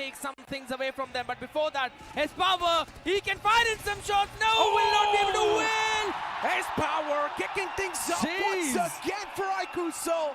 take some things away from them. But before that, S-Power, he can fire in some shots. No, will not be able to win. S-Power kicking things up once again for Ikuso.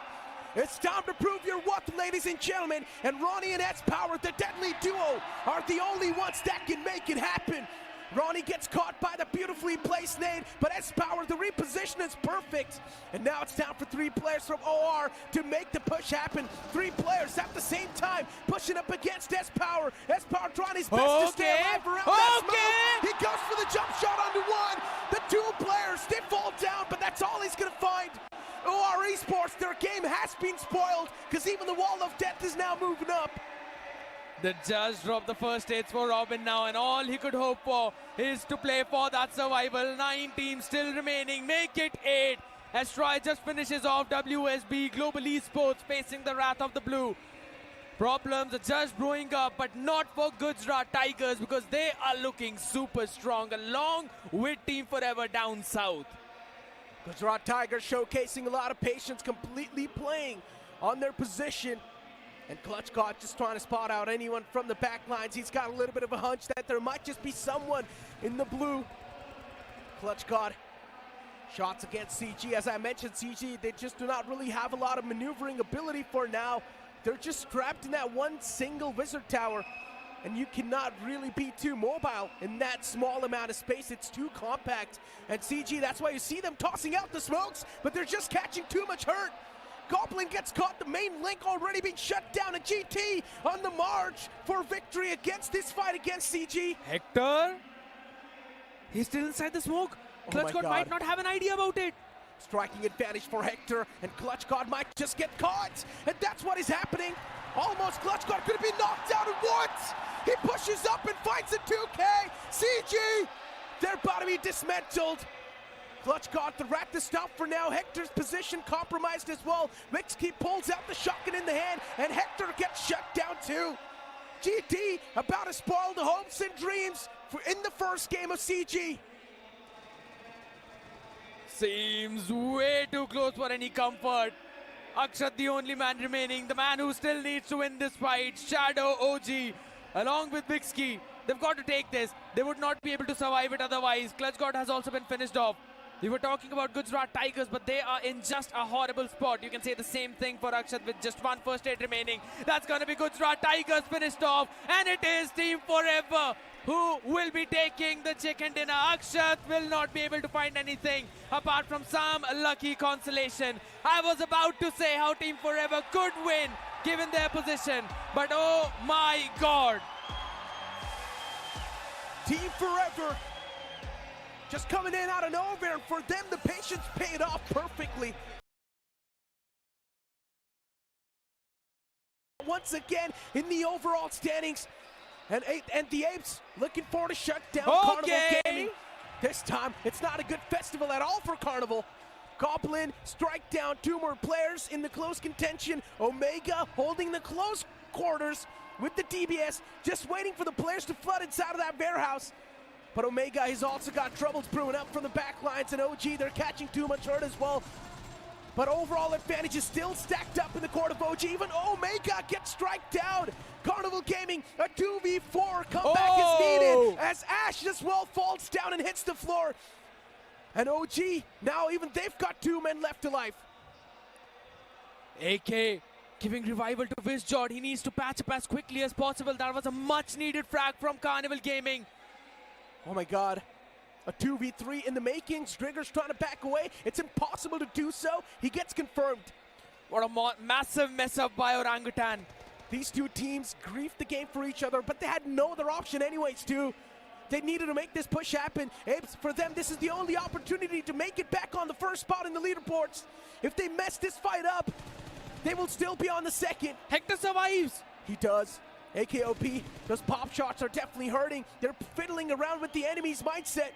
It's time to prove your worth, ladies and gentlemen. And Ronnie and S-Power, the deadly duo, are the only ones that can make it happen. Ronnie gets caught by the beautifully placed nade, but S-Power, the reposition is perfect. And now it's time for 3 players from OR to make the push happen. 3 players at the same time pushing up against S-Power. S-Power trying his best to stay alive around that smoke. He goes for the jump shot onto one. The 2 players, they fall down, but that's all he's gonna find. OR Esports, their game has been spoiled because even the wall of death is now moving up. The judge dropped the first hits for Robin now, and all he could hope for is to play for that survival. 9 teams still remaining, make it 8. As Troy just finishes off WSB Global Esports facing the Wrath of the Blue. Problems are just brewing up, but not for Gujarat Tigers because they are looking super strong along with Team Forever down south. Gujarat Tigers showcasing a lot of patience, completely playing on their position. And Clutch God just trying to spot out anyone from the back lines. He's got a little bit of a hunch that there might just be someone in the blue. Clutch God, shots against CG. As I mentioned, CG, they just do not really have a lot of maneuvering ability for now. They're just trapped in that one single wizard tower. And you cannot really be too mobile in that small amount of space. It's too compact. And CG, that's why you see them tossing out the smokes, but they're just catching too much hurt. Goblin gets caught, the main link already being shut down, and GT on the march for victory against this fight against CG. Hector, he's still inside the smoke. Clutch God might not have an idea about it. Striking advantage for Hector, and Clutch God might just get caught, and that's what is happening. Almost Clutch God could have been knocked out at once. He pushes up and finds a 2K. CG, they're about to be dismantled. Clutch got the rat to stop for now. Hector's position compromised as well. Mixkey pulls out the shotgun in the hand, and Hector gets shut down too. GT about to spoil the hopes and dreams in the first game of CG. Seems way too close for any comfort. Akshat, the only man remaining, the man who still needs to win this fight. Shadow OG, along with Mixkey. They've got to take this. They would not be able to survive it otherwise. Clutch God has also been finished off. We were talking about Gujarat Tigers, but they are in just a horrible spot. You can say the same thing for Akshat with just 1 first aid remaining. That's going to be Gujarat Tigers finished off, and it is Team Forever who will be taking the chicken dinner. Akshat will not be able to find anything apart from some lucky consolation. I was about to say how Team Forever could win given their position, but oh my God. Team Forever just coming in out of nowhere, and for them the patience paid off perfectly. Once again in the overall standings, and the Apes looking for to shut down Carnival Gaming. This time it's not a good festival at all for Carnival. Goblin strike down 2 more players in the close contention. Omega holding the close quarters with the DBS, just waiting for the players to flood inside of that warehouse. But Omega has also got troubles brewing up from the back lines, and OG, they're catching too much hurt as well. But overall advantage is still stacked up in the court of OG. Even Omega gets strike down. Carnival Gaming, a 2v4 comeback is needed as Ash as well falls down and hits the floor. And OG, now even they've got 2 men left alive. AK giving revival to Vizjord. He needs to patch up as quickly as possible. That was a much needed frag from Carnival Gaming. Oh my God, a 2v3 in the making. Strigger's trying to back away. It's impossible to do so. He gets confirmed. What a massive mess up by Orangutan. These 2 teams griefed the game for each other, but they had no other option anyways too. They needed to make this push happen. Apes, for them, this is the only opportunity to make it back on the first spot in the leaderboards. If they mess this fight up, they will still be on the second. Hector survives. He does. AKOP, those pop shots are definitely hurting. They're fiddling around with the enemy's mindset.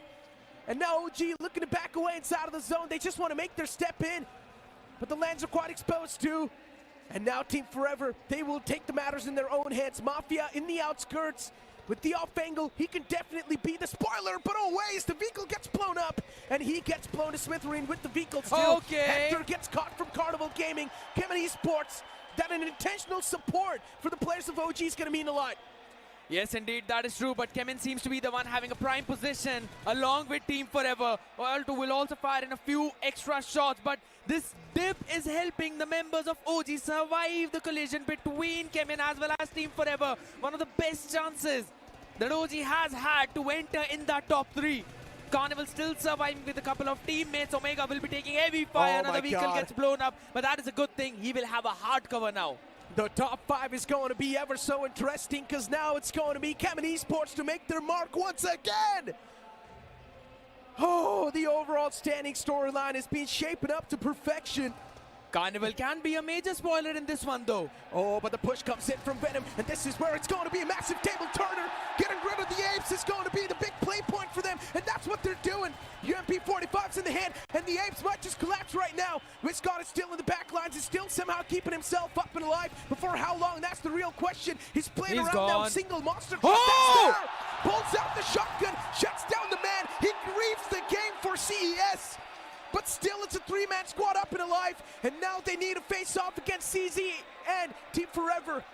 And now OG looking to back away inside of the zone. They just want to make their step in. But the lands are quite exposed too. And now Team Forever, they will take the matters in their own hands. Mafia in the outskirts. With the off angle, he can definitely be the spoiler, but always the vehicle gets blown up, and he gets blown to smithereen with the vehicle still. Hector gets caught from Carnival Gaming. Kevin Esports, that an intentional support for the players of OG is going to mean a lot. Yes, indeed, that is true. But Kemin seems to be the one having a prime position along with Team Forever. Alto will also fire in a few extra shots. But this dip is helping the members of OG survive the collision between Kemin as well as Team Forever. One of the best chances that OG has had to enter in that top 3. Carnival still surviving with a couple of teammates. Omega will be taking heavy fire. Another vehicle gets blown up. But that is a good thing. He will have a hard cover now. The top 5 is going to be ever so interesting because now it's going to be Kemin Esports to make their mark once again. Oh, the overall standing storyline has been shaping up to perfection. Carnival can be a major spoiler in this one though. Oh, but the push comes in from Venom, and this is where it's going to be a massive table turner. Getting rid of the apes is going to be the big play point for them, and that's what they're doing. UMP-45's in the hand, and the apes might just collapse right now. Viscon is still in the back lines, is still somehow keeping himself up and alive. But for how long, that's the real question. He's playing around gone. now, single monster. Oh! Pulls out the shotgun, shuts down the man. He grieves the game for CES. But still, it's a 3-man squad up and alive, and now they need to face off against CZ and Team Forever.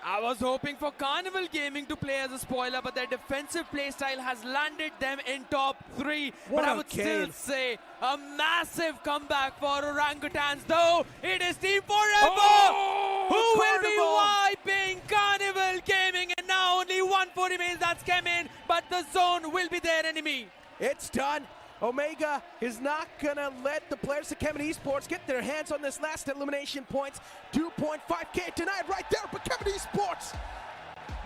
I was hoping for Carnival Gaming to play as a spoiler, but their defensive playstyle has landed them in top 3. But I would still say a massive comeback for orangutans, though it is Team Forever who will be wiping Carnival Gaming, and now only 1-4 remains. That's Kemin, but the zone will be their enemy. It's done. Omega is not gonna let the players of Kemin Esports get their hands on this last elimination points. 2.5k tonight right there, but Kemin Esports,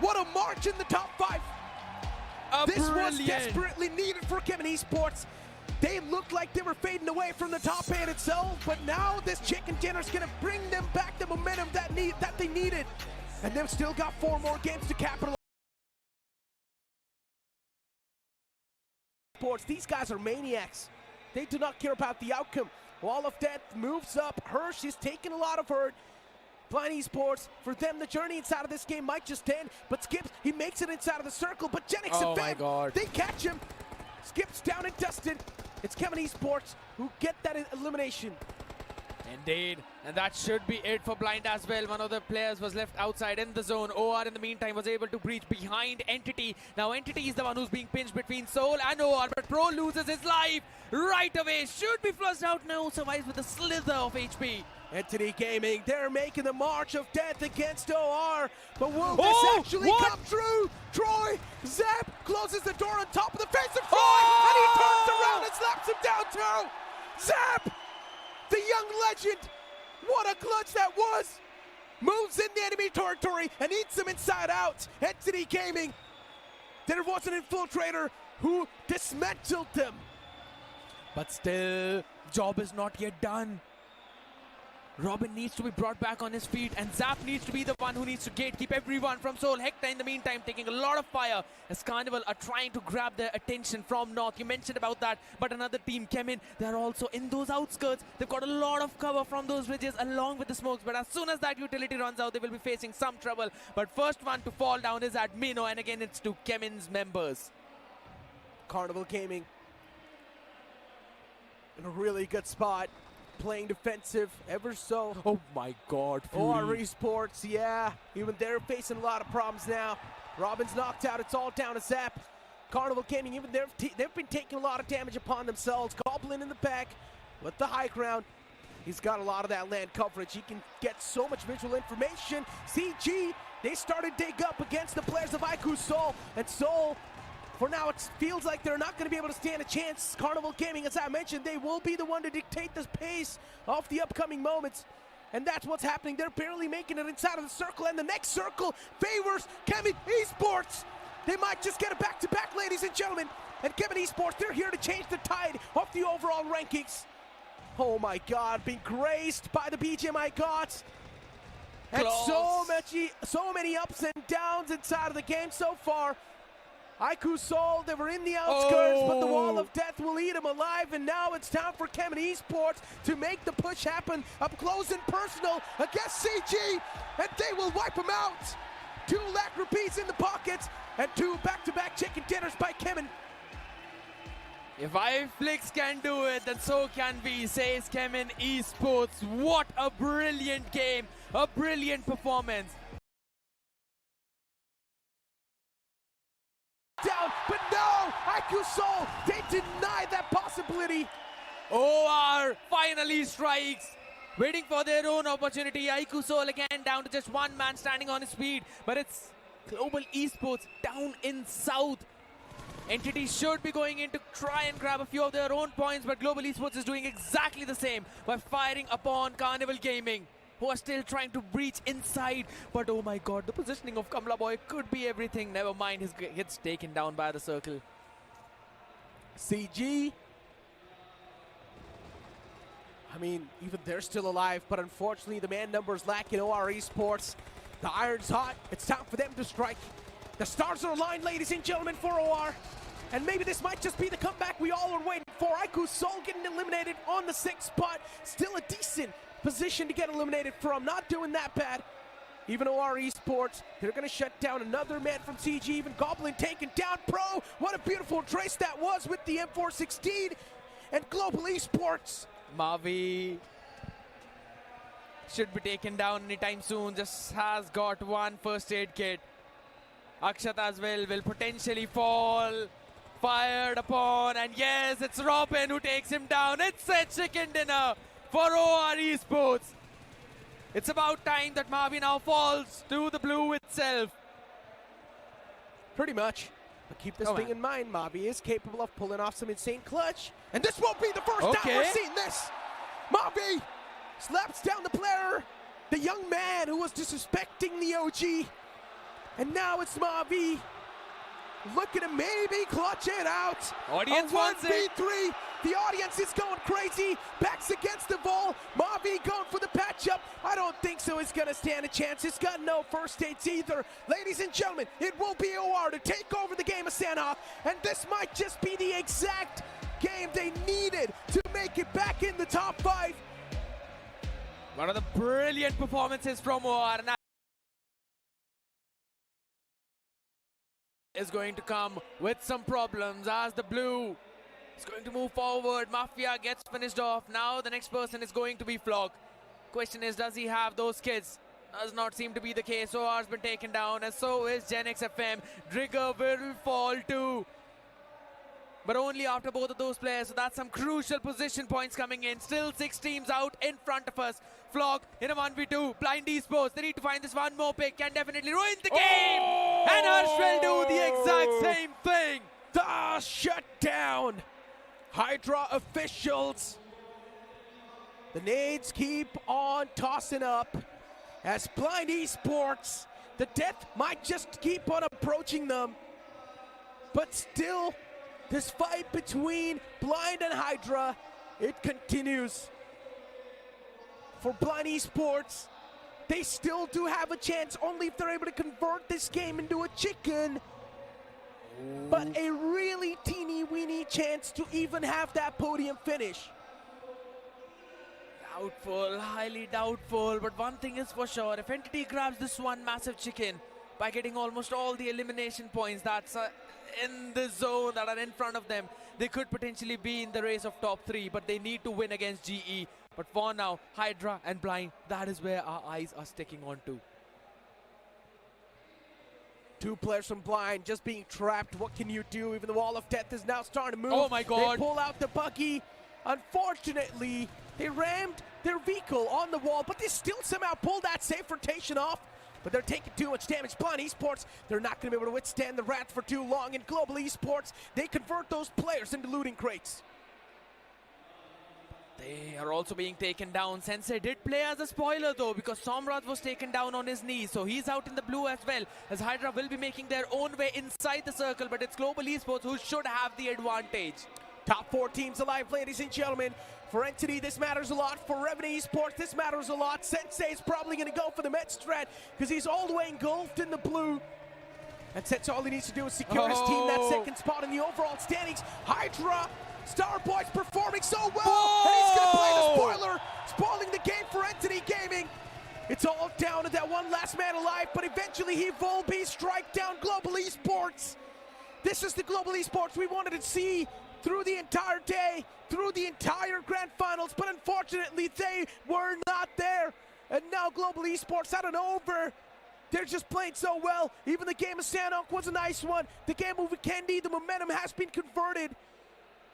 what a march in the top 5. This was desperately needed for Kemin Esports. They looked like they were fading away from the top 8 itself, but now this chicken dinner is gonna bring them back the momentum that they needed. And they've still got 4 more games to capitalize. These guys are maniacs. They do not care about the outcome. Wall of Death moves up. Hirsch is taking a lot of hurt. Blind Esports, for them, the journey inside of this game might just end. But Skips, he makes it inside of the circle. But Genix and Fan, they catch him. Skips down and dusted. It's Kemin Esports who get that elimination. Indeed, and that should be it for Blind as well. One of the players was left outside in the zone. OR in the meantime was able to breach behind Entity. Now Entity is the one who's being pinched between Soul and OR, but Pro loses his life right away. Should be flushed out now, survives with a slither of HP. Entity Gaming, they're making the march of death against OR. But will this actually come true? Troy, Zap closes the door on top of the face of Troy, and he turns around and slaps him down too. Zap! The young legend, what a clutch that was! Moves in the enemy territory and eats them inside out. Entity Gaming, there was an infiltrator who dismantled them. But still, job is not yet done. Robin needs to be brought back on his feet, and Zap needs to be the one who needs to gatekeep everyone from Soul. Hector in the meantime taking a lot of fire as Carnival are trying to grab their attention from North. You mentioned about that, but another team, Kemin, they're also in those outskirts. They've got a lot of cover from those ridges along with the smokes, but as soon as that utility runs out, they will be facing some trouble. But first one to fall down is at Mino, and again it's to Kemin's members. Carnival Gaming in a really good spot. Playing defensive ever so. Oh my god. OR Esports, yeah. Even they're facing a lot of problems now. Robin's knocked out. It's all down to Zap. Carnival Gaming, even they've been taking a lot of damage upon themselves. Goblin in the back with the high ground. He's got a lot of that land coverage. He can get so much visual information. CG, they started dig up against the players of Iku Soul. And Soul, for now, it feels like they're not going to be able to stand a chance. Carnival Gaming, as I mentioned, they will be the one to dictate the pace of the upcoming moments. And that's what's happening. They're barely making it inside of the circle, and the next circle favors Kemin Esports. They might just get a back-to-back, ladies and gentlemen. And Kemin Esports, they're here to change the tide of the overall rankings. Oh my God, being graced by the BGMI gods. And so many ups and downs inside of the game so far. Iku Soul, they were in the outskirts, but the Wall of Death will eat them alive, and now it's time for Kemin Esports to make the push happen up close and personal against CG, and they will wipe them out. 2 lack repeats in the pockets, and 2 back-to-back chicken dinners by Kemin. If iFlix can do it, then so can we, says Kemin Esports. What a brilliant game, a brilliant performance. down, but no! IQ Soul, they deny that possibility. OR finally strikes, waiting for their own opportunity. Aiku Soul again down to just one man standing on his feet, but it's Global Esports down in South. Entity should be going in to try and grab a few of their own points, but Global Esports is doing exactly the same by firing upon Carnival Gaming, who are still trying to breach inside. But oh my god, the positioning of Kamla Boy could be everything. Never mind, he gets taken down by the circle. CG, I mean, even they're still alive, but unfortunately the man numbers lack in OR Esports. The iron's hot, it's time for them to strike. The stars are aligned, ladies and gentlemen, for OR. And maybe this might just be the comeback we all are waiting for. IQ Soul getting eliminated on the 6th spot. Still a decent position to get eliminated from. Not doing that bad. Even OR Esports, they're going to shut down another man from CG. Even Goblin taken down. Pro, what a beautiful trace that was with the M416. And Global Esports. Mavi should be taken down anytime soon. Just has got one first aid kit. Akshat as well will potentially fall. Fired upon, and yes, it's Robin who takes him down. It's a chicken dinner for OR Esports. It's about time that Mavi now falls to the blue itself. Pretty much. But keep this thing in mind, Mavi is capable of pulling off some insane clutch. And this won't be the first time we're seeing this. Mavi slaps down the player, the young man who was disrespecting the OG. And now it's Mavi looking to maybe clutch it out. Audience wants it. 1v3. The audience is going crazy. Backs against the wall. Mavi going for the patch up. I don't think so. It's going to stand a chance. It's got no first aids either. Ladies and gentlemen, it will be OR to take over the game of Sanhok. And this might just be the exact game they needed to make it back in the top 5. One of the brilliant performances from OR. Is going to come with some problems as the blue is going to move forward. Mafia gets finished off. Now the next person is going to be Flock. Question is, does he have those kids? Does not seem to be the case. OR's been taken down, and so is Genx FM. Drigger will fall too, but only after both of those players. So that's some crucial position points coming in. Still 6 teams out in front of us. Flock in a 1v2. Blind Esports, they need to find this one more pick. Can definitely ruin the game. And Harsh will do the exact same thing. The shutdown. Hydra officials. The nades keep on tossing up as Blind Esports, the death might just keep on approaching them. But still, this fight between Blind and Hydra, it continues. For Blind Esports, they still do have a chance, only if they're able to convert this game into a chicken. But a really teeny-weeny chance to even have that podium finish. Doubtful, highly doubtful, but one thing is for sure, if Entity grabs this one massive chicken by getting almost all the elimination points that's in the zone that are in front of them, they could potentially be in the race of top 3, but they need to win against GE. But for now, Hydra and Blind, that is where our eyes are sticking on to. 2 players from Blind just being trapped. What can you do? Even the wall of death is now starting to move. Oh my god. They pull out the buggy. Unfortunately, they rammed their vehicle on the wall, but they still somehow pull that safe rotation off. But they're taking too much damage. Blind Esports, they're not going to be able to withstand the rats for too long. In Global Esports, they convert those players into looting crates. They are also being taken down. Sensei did play as a spoiler though, because Somraj was taken down on his knees, so he's out in the blue as well, as Hydra will be making their own way inside the circle, but it's Global Esports who should have the advantage. Top 4 teams alive, ladies and gentlemen. For Entity, this matters a lot. For Revenue Esports, this matters a lot. Sensei is probably going to go for the med strat because he's all the way engulfed in the blue. And Sensei, all he needs to do is secure his team that 2nd spot in the overall standings. Hydra, Starboy's performing so well. Whoa! And he's going to play the spoiler, spoiling the game for Entity Gaming. It's all down to that one last man alive, but eventually he will be strike down Global Esports. This is the Global Esports we wanted to see through the entire day, through the entire grand finals, but unfortunately they were not there. And now Global Esports had an over They're just playing so well. Even the game of Sanok was a nice one. The game of Weekendy, the momentum has been converted.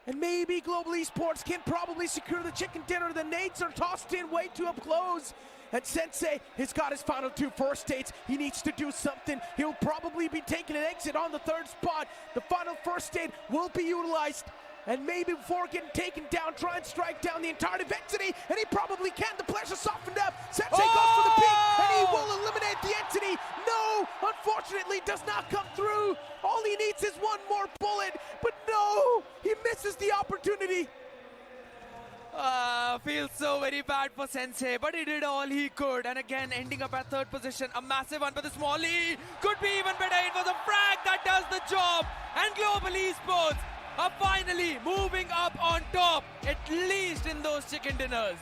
And maybe Global Esports can probably secure the chicken dinner. The nades are tossed in way too up close. And Sensei has got his final 2 first states. He needs to do something. He'll probably be taking an exit on the 3rd spot. The final first state will be utilized. And maybe before getting taken down, try and strike down the entire entity. And he probably can. The players are softened up. Sensei goes for the peak. And he will eliminate the entity. No, unfortunately, does not come through. All he needs is one more bullet. But no, he misses the opportunity. Feels so very bad for Sensei, but he did all he could. And again, ending up at 3rd position. A massive one for the Smalley. Could be even better. It was a frag that does the job. And Global Esports are finally moving up on top, at least in those chicken dinners.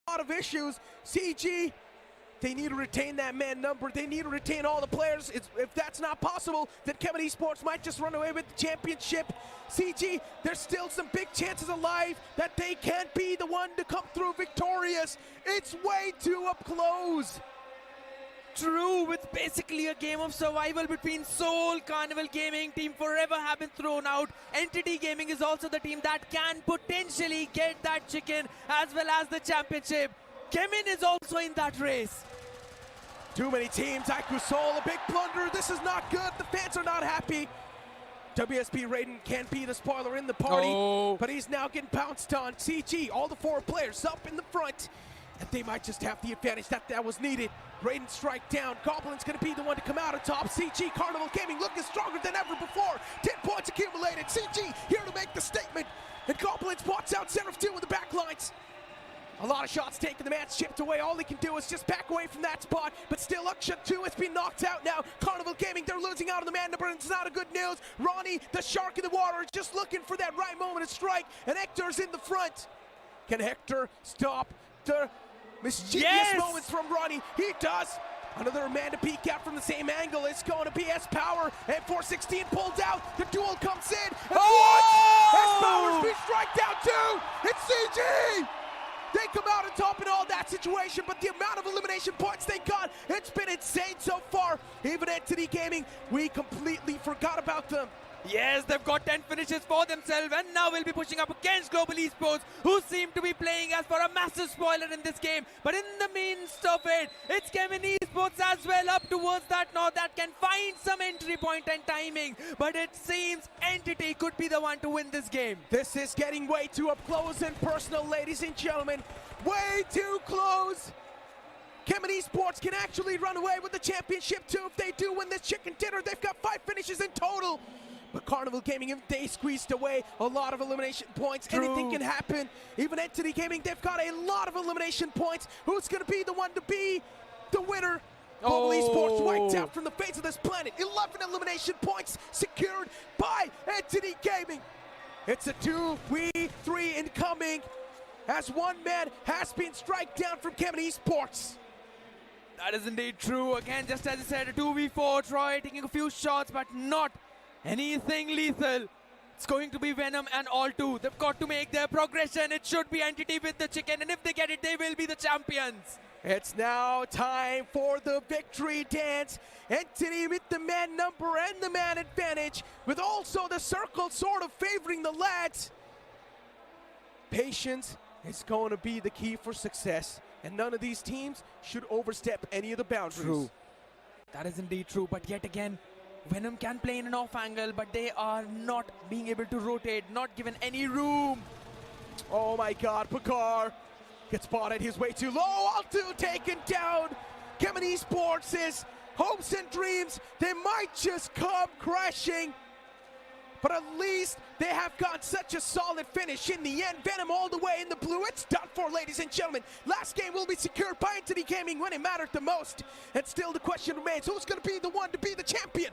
A lot of issues. CG, they need to retain that man number. They need to retain all the players. If that's not possible, then Kemet Esports might just run away with the championship. CG, there's still some big chances alive that they can't be the one to come through victorious. It's way too up close. True, with basically a game of survival between Seoul, Carnival Gaming, Team Forever have been thrown out. Entity Gaming is also the team that can potentially get that chicken as well as the championship. Kemin is also in that race. Too many teams. IQ Seoul, a big blunder. This is not good. The fans are not happy. WSP Raiden can't be the spoiler in the party, but he's now getting pounced on. CG, all the 4 players up in the front. And they might just have the advantage that was needed. Raiden strike down. Goblin's going to be the one to come out on top. CG, Carnival Gaming looking stronger than ever before. 10 points accumulated. CG here to make the statement. And Goblin's walks out center of 2 with the back lines. A lot of shots taken. The man's chipped away. All he can do is just back away from that spot. But still, Akshat 2 has been knocked out now. Carnival Gaming, they're losing out on the man number, and it's not a good news. Ronnie, the shark in the water, just looking for that right moment to strike. And Hector's in the front. Can Hector stop the mischievous moments from Ronnie? He does. Another man to peek out from the same angle. It's going to be S-Power, and 416 pulled out. The duel comes in, and what? S-Power's been strike down too. It's CG. They come out on top in all that situation, but the amount of elimination points they got, it's been insane so far. Even Entity Gaming, we completely forgot about them. Yes, they've got 10 finishes for themselves, and now we'll be pushing up against Global Esports, who seem to be playing as for a massive spoiler in this game. But in the midst of it, it's Kemet Esports as well up towards that north that can find some entry point and timing. But it seems Entity could be the one to win this game. This is getting way too up close and personal, ladies and gentlemen. Way too close. Kemet Esports can actually run away with the championship too if they do win this chicken dinner. They've got 5 finishes in total. But Carnival Gaming, if they squeezed away a lot of elimination points, anything can happen. Even Entity Gaming, they've got a lot of elimination points. Who's going to be the one to be the winner? Global Esports wiped out from the face of this planet. 11 elimination points secured by Entity Gaming. It's a 2v3 incoming, as one man has been strike down from Kemet Esports. That is indeed true. Again, just as I said, a 2v4. Troy taking a few shots, but not anything lethal. It's going to be Venom and all 2. They've got to make their progression. It should be Entity with the chicken, and if they get it, they will be the champions. It's now time for the victory dance. Entity with the man number and the man advantage, with also the circle sort of favoring the lads. Patience is going to be the key for success, and none of these teams should overstep any of the boundaries. True. That is indeed true, but yet again, Venom can play in an off angle, but they are not being able to rotate, not given any room. Oh my God, Pakar gets spotted. He's way too low. All 2 taken down. Kemet Esports' hopes and dreams, they might just come crashing. But at least they have got such a solid finish in the end. Venom all the way in the blue. It's done for, ladies and gentlemen. Last game will be secured by Entity Gaming when it mattered the most. And still the question remains, who's going to be the one to be the champion?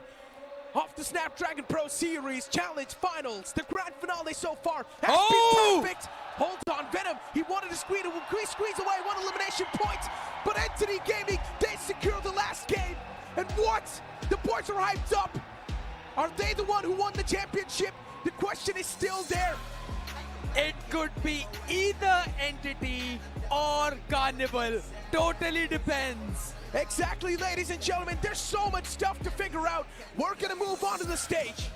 Off the Snapdragon Pro Series Challenge Finals, the grand finale so far has been perfect. Hold on, Venom, he wanted to squeeze away 1 elimination point, but Entity Gaming, they secure the last game. And what? The boys are hyped up. Are they the one who won the championship? The question is still there. It could be either entity or Carnival. Totally depends. Exactly, ladies and gentlemen. There's so much stuff to figure out. We're going to move on to the stage.